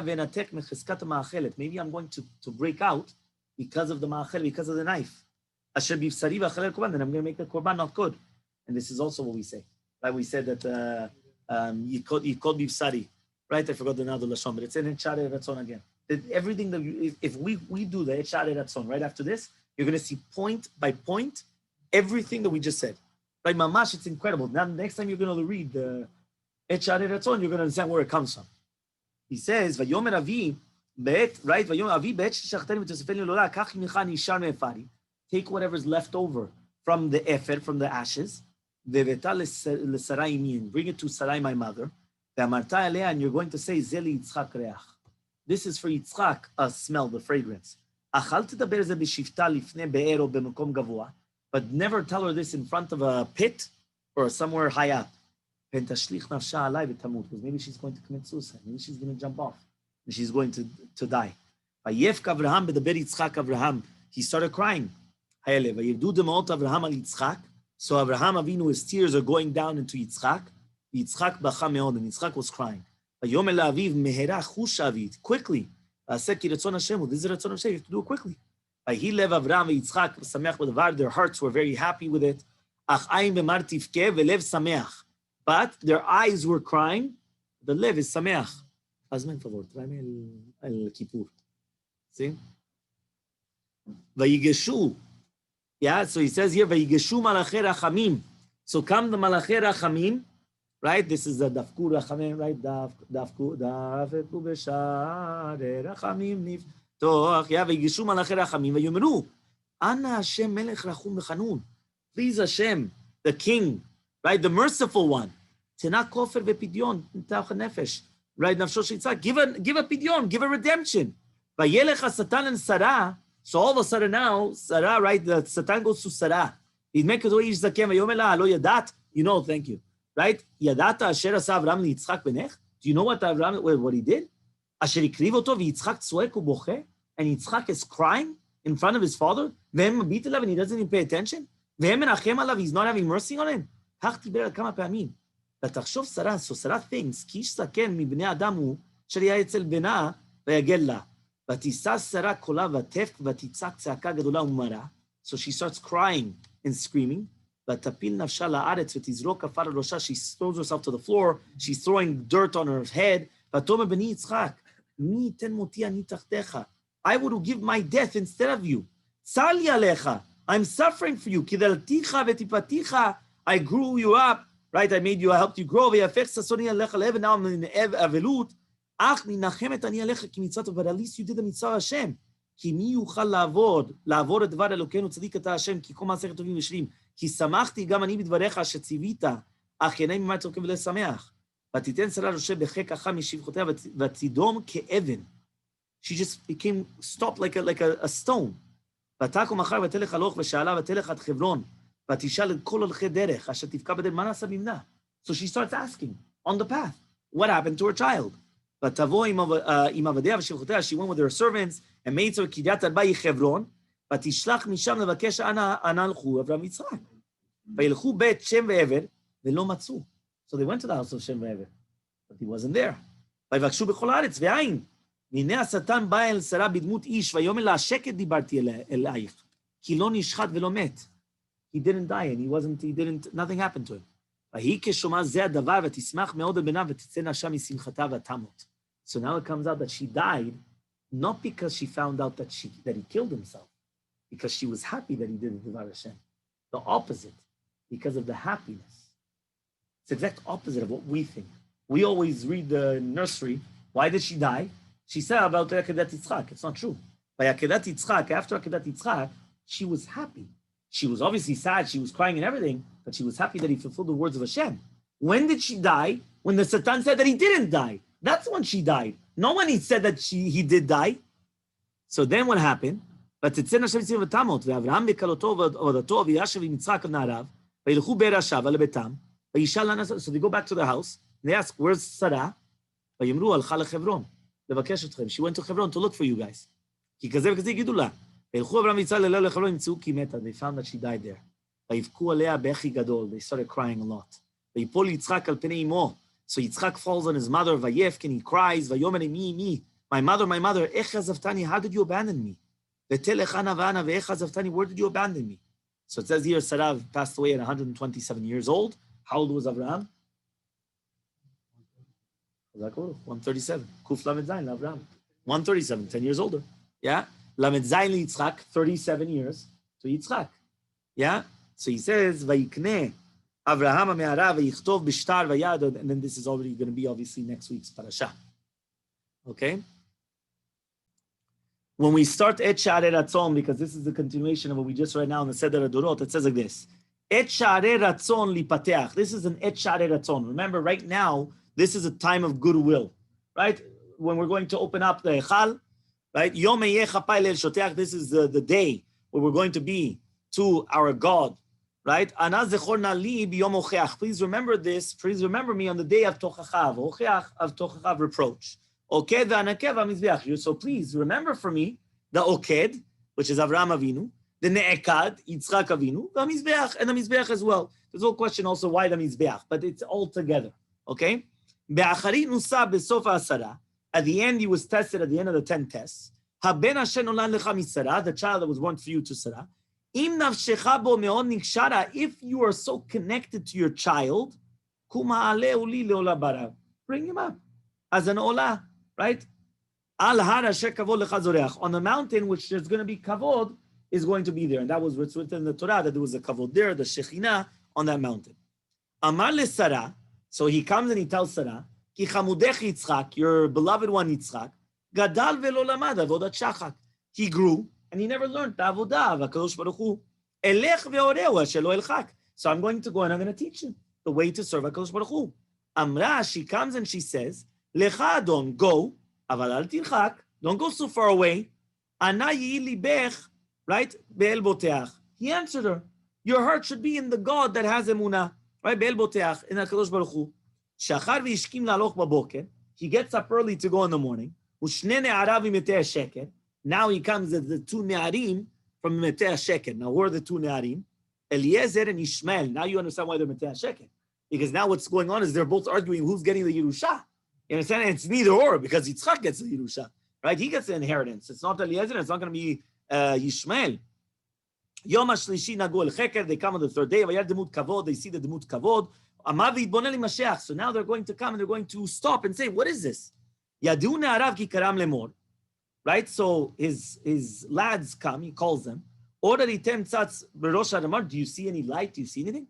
I'm going to break out because of the ma'achel, because of the knife. Then I'm going to make the korban not good. And this is also what we say. Right? We said that yikod bivsari. Right? I forgot the nado lashon, but it's in Echare Ratzon again. That everything that if we do the Echare Ratzon right after this, you're going to see point by point everything that we just said. Right? Mamash, it's incredible. Now, next time you're going to read the Echare Ratzon, you're going to understand where it comes from. He says, ויאמר אבי, right? ויאמר אבי בעת ששחטני ותוספני לעולה, קח ממך נשאר מאפרים. Take whatever's left over from the efer, from the ashes, והבאתה לשרה אמי, and bring it to Sarai, my mother, ואמרת אליה, and you're going to say, זה ליצחק ריח. This is for Yitzchak, a smell, the fragrance. אך אל תדבר זה בשבתה לפני באר או במקום גבוה, but never tell her this in front of a pit or somewhere high up. Because maybe she's going to commit suicide. Maybe she's going to jump off. And she's going to die. He started crying. So Abraham Avinu, his tears are going down into Yitzchak. Yitzchak bacha meod, and Yitzchak was crying. Quickly. This is Ratzon Hashem. You have to do it quickly. Their hearts were very happy with it. But their eyes were crying. The lev is sameach. Hazmen favor, tráeme el kippur. See? Vayigeshu. Yeah, so he says here, Vayigeshu malachi rachamim. So come the malachi rachamim, right? This is the dafku rachamim, right? Dafku b'share rachamim niftoch, yeah, v'yigishu malachei rachamim v'yomeru, Ana Hashem melech rachum v'chanun. Please Hashem, the king, right? The merciful one. Tena kofer v'pidyon, nitach nefesh. Right? Nafsho Yitzchak, give a pidyon, give a redemption. Vayelech Satan and Sarah. So all of a sudden now, Sarah, right? The Satan goes to Sarah. He'd make it ish zaken v'yomela alo yadat. You know, thank you. Right? Yadata asher asa Avraham liYitzchak benech. Do you know what he did? Asher ikriv oto v'Yitzchak tzoek uboche. And Yitzchak is crying in front of his father. V'hem mabit alav and he doesn't even pay attention. V'hem menachem alav, he's not having mercy on him. Hach tiber kama pa'amim. ותחשוב שרה, so שרה thinks, כי איש זקן מבני אדם הוא, אשר יהיה אצל בנה ויגל לה. ותישא שרה קולה ותף ותצעק צעקה גדולה ומרה. So she starts crying and screaming. ותפיל נפשה לארץ ותזרוק עפר על ראשה. She throws herself to the floor. She's throwing dirt on her head. ותאמר בני יצחק, מי ייתן מותי אני תחתיך? I would give my death instead of you. צר לי עליך. I'm suffering for you. כי דלתיך וטיפתיך, I grew you up. Right, I made you, I helped you grow, and now I'm in Avelut. But at least you did the mitzvah Hashem. כי מי יוכל לעבור את דבר אלוקינו צדיק אתה השם, כי כל מעשיך טובים ושרים. כי שמחתי גם אני בדבריך שציווית, אך עיני ממעט צורכם ולשמח. ותיתן שרה ראשה בחיקך משפחותיה, ותידום כאבן. She just became stopped like a stone. ותקום אחר ותלך הלוך ושאלה ותלך עד חברון. ותשאל כל הולכי דרך, אשר תפקע בדרך, מה נעשה במנה? So she starts asking, on the path, what happened to her child? ותבוא עם עבדיה ושלחותיה, she went with her servants, and made her קריית ארבע היא חברון, ותשלח משם לבקש אנה הלכו אברהם ויצחק. וילכו בית שם ועבר, ולא מצאו. So they went to the house of שם ועבר, but he wasn't there. ויבקשו בכל הארץ, ואין. והנה השטן בא אל שרה בדמות איש, ויאמר לה, שקט דיברתי אלייך, כי לא נשחט ולא מת. He didn't die, and nothing happened to him. ויהי כשומע זה הדבר, ותשמח מאוד על בניו, ותצא נפשה משמחתה ותמות. So now it comes out that she died, not because she found out that he killed himself, because she was happy that he did the Devar Hashem. The opposite, because of the happiness. It's the exact opposite of what we think. We always read the nursery, why did she die? She said about Akedat Yitzchak. It's not true. By Akedat Yitzchak, after Akedat Yitzchak, she was happy. She was obviously sad, she was crying and everything, but she was happy that he fulfilled the words of Hashem. When did she die? When the Satan said that he didn't die. That's when she died. Not when he said that he did die. So then what happened? ותצאנה שם יצחק ותמות, ואברהם בקלותו ועבודתו, וישב עם יצחק נעריו, וילכו באר שבה לביתם, וישאל לנס. So they go back to the house, and they ask, where's Sarah? ויאמרו, הלכה לחברון, לבקש אתכם. She went to Hebron to look for you guys. כי כזה וכזה יגידו לה. וילכו אברהם ויצחק ללילה לחברון, ימצאו כי מתה. They found that she died there. ויבכו עליה בכי גדול. They started crying a lot. ויפול יצחק על פני אמו. So Yitzchak falls on his mother, vayefk, and he cries, vayomer mi, my mother, איך עזבתני, how did you abandon me? ותלך אנה ואנה, ואיך עזבתני, where did you abandon me? So it says here, Sarah passed away at 127 years old. How old was Abraham? 137. Kuf Lamed Zayin, Abraham. 137, 10 years older. Yeah? Lamed Zayin Yitzchak, 37 years to Yitzchak. Yeah? So he says, vayikneh Abraham Me'ara v'yichtov b'shtar v'yad, and then this is already going to be obviously next week's parasha. Okay? When we start Et Sha'arei Ratzon, because this is the continuation of what we just read now in the Seder Hadorot, it says like this: Et Sha'arei Ratzon lipateach. This is an Et Sha'arei Ratzon. Remember, right now, this is a time of goodwill, right? When we're going to open up the Echal, right? Yom Eiyeh Chapay Leil Shoteach. This is the day where we're going to be to our God. Right? Please remember this. Please remember me on the day of Tochachav. Of Tochachav reproach. Oked. So please remember for me the Oked, which is Abraham Avinu, the Ne'ekad, Yitzchak Avinu, the Mizbeach, and the Mizbeach as well. There's no question also why the Mizbeach, but it's all together. Okay? At the end, he was tested at the end of the 10 tests. The child that was born for you to Sarah. If you are so connected to your child, bring him up as an olah, right? On the mountain, which there's going to be kavod, is going to be there. And that was what's written in the Torah, that there was a kavod there, the Shekhinah on that mountain. Amar le Sarah, So he comes and he tells Sarah, Ki chamudech Yitzchak, your beloved one Yitzchak, gadal velo lamad avodat shachak. He grew and he never learned the avodah of HaKadosh Baruch Hu. Elech ve'oreu shelo elchak. So I'm going to go and I'm going to teach him the way to serve HaKadosh Baruch Hu. Amra, she comes and she says, Lecha Adon, go, aval al tirchak, don't go so far away. Ana yi libech, right? Be'el boteach. He answered her, your heart should be in the God that has emunah, right? Be'el boteach, in HaKadosh Baruch Hu. Shachar v'ishkim laloch baboker. He gets up early to go in the morning. Ushne ne'arav v'meteh sheker. Now he comes as the two ne'arim from meteh sheker. Now who are the two ne'arim? Eliezer and Yishmael. Now you understand why they're meteh sheker. Because now what's going on is they're both arguing who's getting the Yerusha. You understand? And it's neither or, because Yitzchak gets the Yerusha, right? He gets the inheritance. It's not Eliezer, it's not going to be Yishmael. Yom HaShlishi nagu el cheker, they come on the third day, vayar demut kavod, they see the demut kavod. Amar v'yitbonel Mashiach. So now they're going to come and they're going to stop and say, what is this? Yadu ne'arav ki karam lemor. Right? So his lads come, he calls them. Order item tzatz b'rosh ha'ramar, do you see any light? Do you see anything?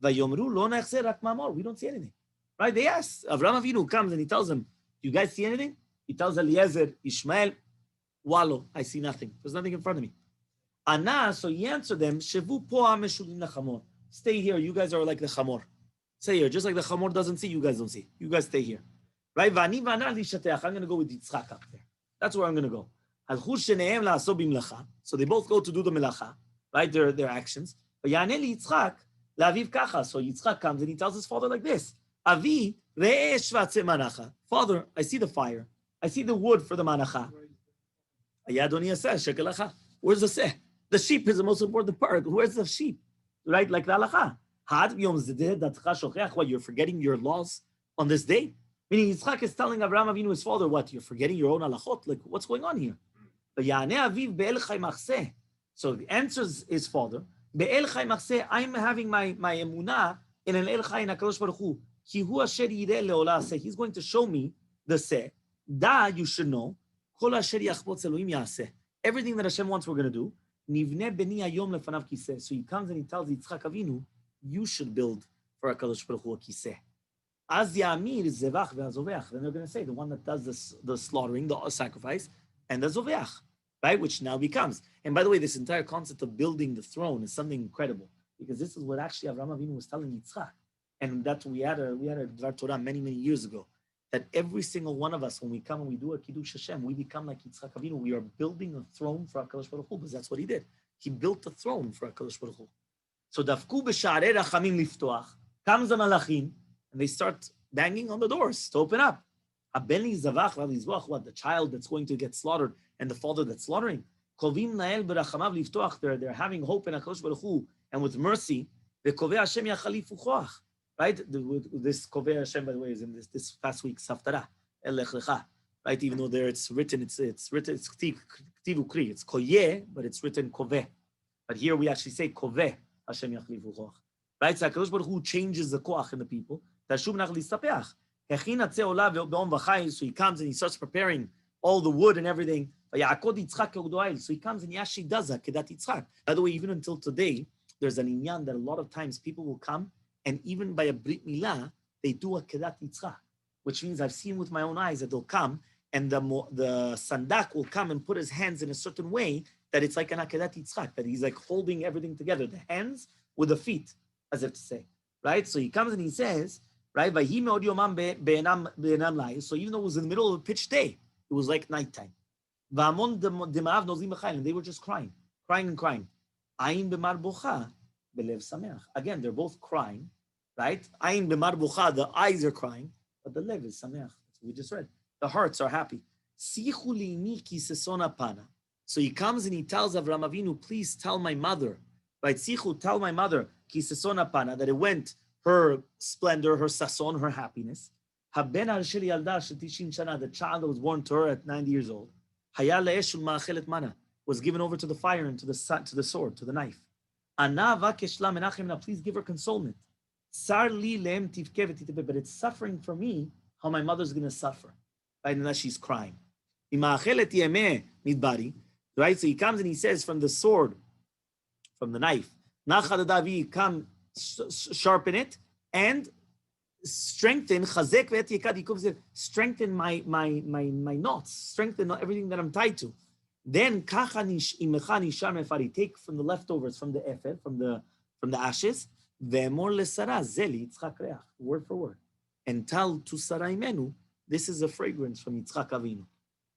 Vayomru lo nechser rak mamor. We don't see anything. Right? They ask. Abraham Avinu comes and he tells them, do you guys see anything? He tells Eliezer, Yishmael, Wallo, I see nothing. There's nothing in front of me. Ana, so he answered them, Shevu po ha-meshulim lechamor. Stay here. You guys are like the chamor. Stay here. Just like the chamor doesn't see, you guys don't see. You guys stay here. Right? Vani v'ana lishateach. I'm going to go with Yitzchak up there. That's where I'm going to go. Halchu shenehem la'aso b'melacha. So they both go to do the melacha, right? Their actions. V'yaneh li Yitzchak la'aviv kacha. So Yitzchak comes and he tells his father like this. Avi, re'eh shvatze manacha. Father, I see the fire. I see the wood for the manacha. Where's the seh? The sheep is the most important part. Where's the sheep? Right? Like the halacha. What, you're forgetting your laws on this day? Meaning Yitzchak is telling Abraham Avinu, his father, what? You're forgetting your own halachot? Like, what's going on here? So the answer is his father. I'm having my emunah in an el chai in HaKadosh Baruch Hu. He's going to show me the seh. Da, you should know. Everything that Hashem wants, we're going to do. So he comes and he tells Yitzchak Avinu, you should build for HaKadosh Baruch Hu a kiseh. Az yamir zevach ve'azoveach. Then they're going to say, the one that does the slaughtering, the sacrifice, and the zoveach, right? Which now becomes. And by the way, this entire concept of building the throne is something incredible, because this is what actually Abraham Avinu was telling Yitzchak. And that we had a Dvar Torah many years ago, that every single one of us, when we come and we do a Kiddush Hashem, we become like Yitzchak Avinu. We are building a throne for HaKadosh Baruch Hu, because that's what he did. He built a throne for HaKadosh Baruch Hu. So Dafku b'sharei rachamim liftoach, comes the malachim, and they start banging on the doors to open up. Abeli zavach v'alizvach, what, the child that's going to get slaughtered and the father that's slaughtering. Kovim nael b'rachamav liftoach, they're having hope in HaKadosh Baruch Hu and with mercy. V'kovei Hashem yachalifu choach. Right? This Kovei Hashem, by the way, is in this past week's Haftarah, Elech Lecha. Right? Even though there it's written, it's Ktiv Ukri. It's Koyeh, but it's written Koveh. But here we actually say Koveh Hashem Yachlifu Choach. Right? So HaKadosh Baruch Hu changes the koach in the people. So he comes and he starts preparing all the wood and everything. So he comes and he actually does Akedat Yitzchak. By the way, even until today, there's an inyan that a lot of times people will come, and even by a Brit Milah, they do Akedat Yitzchak, which means I've seen with my own eyes that they'll come and the sandak will come and put his hands in a certain way that it's like an Akedat Yitzchak, that he's like holding everything together, the hands with the feet, as if to say, right? So he comes and he says, right, so even though it was in the middle of a pitch day, it was like nighttime. And they were just crying. Again, they're both crying, right? Ayin b'mar bucha, the eyes are crying, but the lev is sameach. That's what we just read. The hearts are happy. So he comes and he tells Abraham Avinu, please tell my mother, right? Sichu, tell my mother, that it went her splendor, her sason, her happiness. The child that was born to her at 90 years old, was given over to the fire and to the sword, to the knife. Please give her consolement. But it's suffering for me how my mother's going to suffer, right? Unless she's crying. Right? So he comes and he says from the sword, from the knife, come sharpen it and strengthen, chazek ve'et yekad yikov, strengthen my knots, strengthen everything that I'm tied to. Then kacha imecha nishar mefari, take from the leftovers, from the efed, from the ashes, ve'emor lesara zeli Yitzchak reach, word for word, and tell to Sarah imenu, this is a fragrance from Yitzchak Avinu.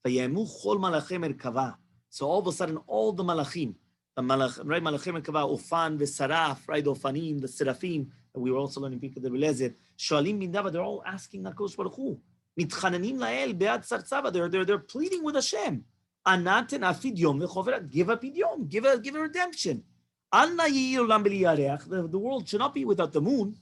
Vayemu chol malachei merkava. So all of a sudden, all the malachim, right, malachei merkava, Ofan, the Saraf, right, Ofanim, the Seraphim, and we were also learning Pika de Belezet, Shoalim bin Dava, they're all asking HaKadosh Baruch Hu, mitchananim lael be'ad sartzava, they're pleading with Hashem. Anaten afid yom v'choveret, give a pidyom, give a redemption. Anna yiyir olam b'li yareach, the world should not be without the moon,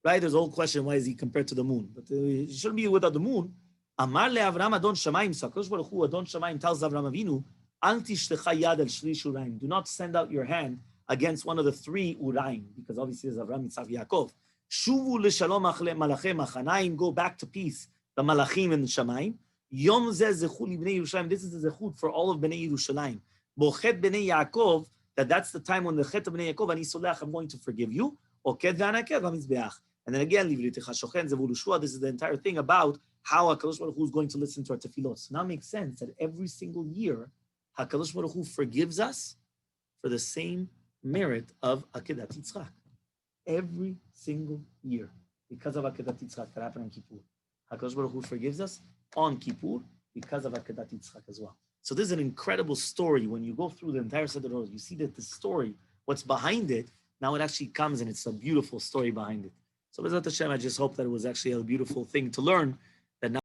right? There's a whole question, why is he compared to the moon? But it shouldn't be without the moon. Amar le'Avram Adon Shamayim, so HaKadosh Baruch Hu, Adon Shamayim tells Abraham Avinu, Al tishtecha yad el shlish uraim, do not send out your hand against one of the 3 uraim, because obviously there's Avraham, Yitzchak, Yaakov. Shuvu l'shalom malachei machanaim, go back to peace, the malachim and the shamayim. Yom zeh zechu libnei Yerushalayim, this is the zechut for all of bnei Yerushalayim. Bochet bnei Yaakov, that's the time when the chet of bnei Yaakov, ani solech, I'm going to forgive you. Oked v'anaked v'mizbeach. And then again, Livritech HaShochen Zevu L'Shua, this is the entire thing about how HaKadosh Baruch Hu is going to listen to our tefillot. So now it makes sense that every single year, HaKadosh Baruch Hu forgives us for the same merit of Akedat Yitzchak. Every single year, because of Akedat Yitzchak that happened on Kippur. HaKadosh Baruch Hu forgives us on Kippur because of Akedat Yitzchak as well. So this is an incredible story. When you go through the entire Seder Hadorot, you see that the story, what's behind it, now it actually comes and it's a beautiful story behind it. So B'ezrat Hashem, I just hope that it was actually a beautiful thing to learn